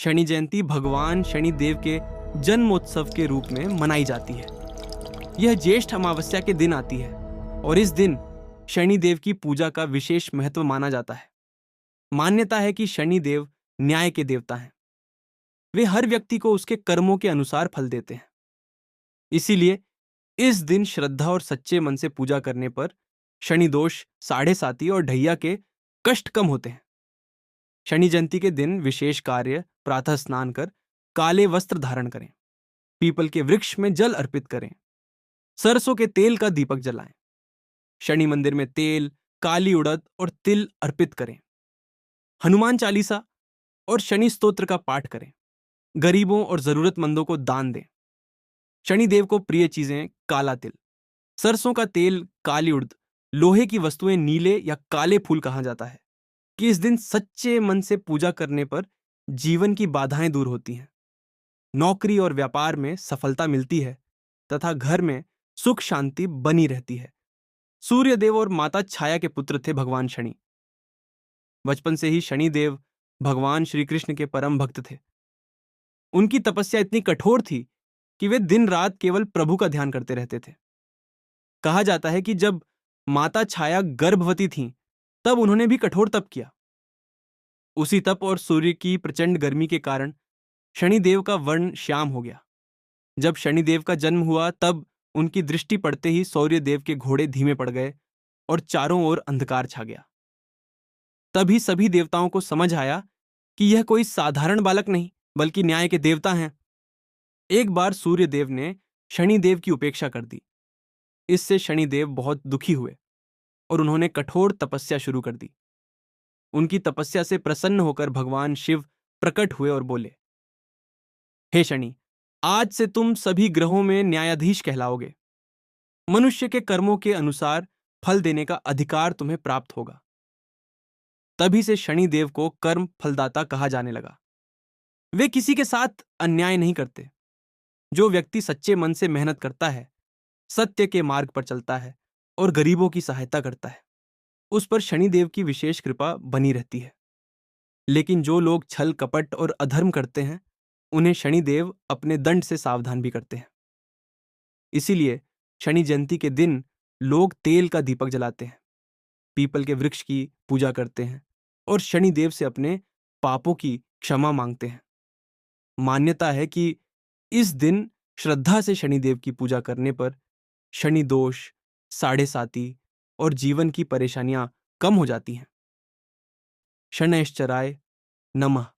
शनि जयंती भगवान शनि देव के जन्मोत्सव के रूप में मनाई जाती है। यह ज्येष्ठ अमावस्या के दिन आती है और इस दिन शनि देव की पूजा का विशेष महत्व माना जाता है। मान्यता है कि शनि देव न्याय के देवता हैं। वे हर व्यक्ति को उसके कर्मों के अनुसार फल देते हैं। इसीलिए इस दिन श्रद्धा और सच्चे मन से पूजा करने पर शनि दोष, साढ़े साती और ढैया के कष्ट कम होते हैं। शनि जयंती के दिन विशेष कार्य, प्रातः स्नान कर काले वस्त्र धारण करें, पीपल के वृक्ष में जल अर्पित करें, सरसों के तेल का दीपक जलाएं, शनि मंदिर में तेल, काली उड़द और तिल अर्पित करें, हनुमान चालीसा और शनि स्तोत्र का पाठ करें, गरीबों और जरूरतमंदों को दान दें। शनि देव को प्रिय चीजें काला तिल, सरसों का तेल, काली उड़द, लोहे की वस्तुएं, नीले या काले फूल कहा जाता है कि इस दिन सच्चे मन से पूजा करने पर जीवन की बाधाएं दूर होती हैं, नौकरी और व्यापार में सफलता मिलती है तथा घर में सुख शांति बनी रहती है। सूर्य देव और माता छाया के पुत्र थे भगवान शनि। बचपन से ही शनि देव भगवान श्री कृष्ण के परम भक्त थे। उनकी तपस्या इतनी कठोर थी कि वे दिन रात केवल प्रभु का ध्यान करते रहते थे। कहा जाता है कि जब माता छाया गर्भवती थीं, तब उन्होंने भी कठोर तप किया। उसी तप और सूर्य की प्रचंड गर्मी के कारण शनिदेव का वर्ण श्याम हो गया। जब शनिदेव का जन्म हुआ तब उनकी दृष्टि पड़ते ही सूर्य देव के घोड़े धीमे पड़ गए और चारों ओर अंधकार छा गया। तभी सभी देवताओं को समझ आया कि यह कोई साधारण बालक नहीं बल्कि न्याय के देवता हैं। एक बार सूर्य देव ने शनिदेव की उपेक्षा कर दी। इससे शनिदेव बहुत दुखी हुए और उन्होंने कठोर तपस्या शुरू कर दी। उनकी तपस्या से प्रसन्न होकर भगवान शिव प्रकट हुए और बोले, हे शनि, आज से तुम सभी ग्रहों में न्यायाधीश कहलाओगे। मनुष्य के कर्मों के अनुसार फल देने का अधिकार तुम्हें प्राप्त होगा। तभी से शनिदेव को कर्म फलदाता कहा जाने लगा। वे किसी के साथ अन्याय नहीं करते। जो व्यक्ति सच्चे मन से मेहनत करता है, सत्य के मार्ग पर चलता है और गरीबों की सहायता करता है, उस पर शनिदेव की विशेष कृपा बनी रहती है। लेकिन जो लोग छल कपट और अधर्म करते हैं, उन्हें शनिदेव अपने दंड से सावधान भी करते हैं। इसीलिए शनि जयंती के दिन लोग तेल का दीपक जलाते हैं, पीपल के वृक्ष की पूजा करते हैं और शनिदेव से अपने पापों की क्षमा मांगते हैं। मान्यता है कि इस दिन श्रद्धा से शनिदेव की पूजा करने पर शनि दोष, साढ़े साती और जीवन की परेशानियां कम हो जाती हैं। शनैश्चराय नमः।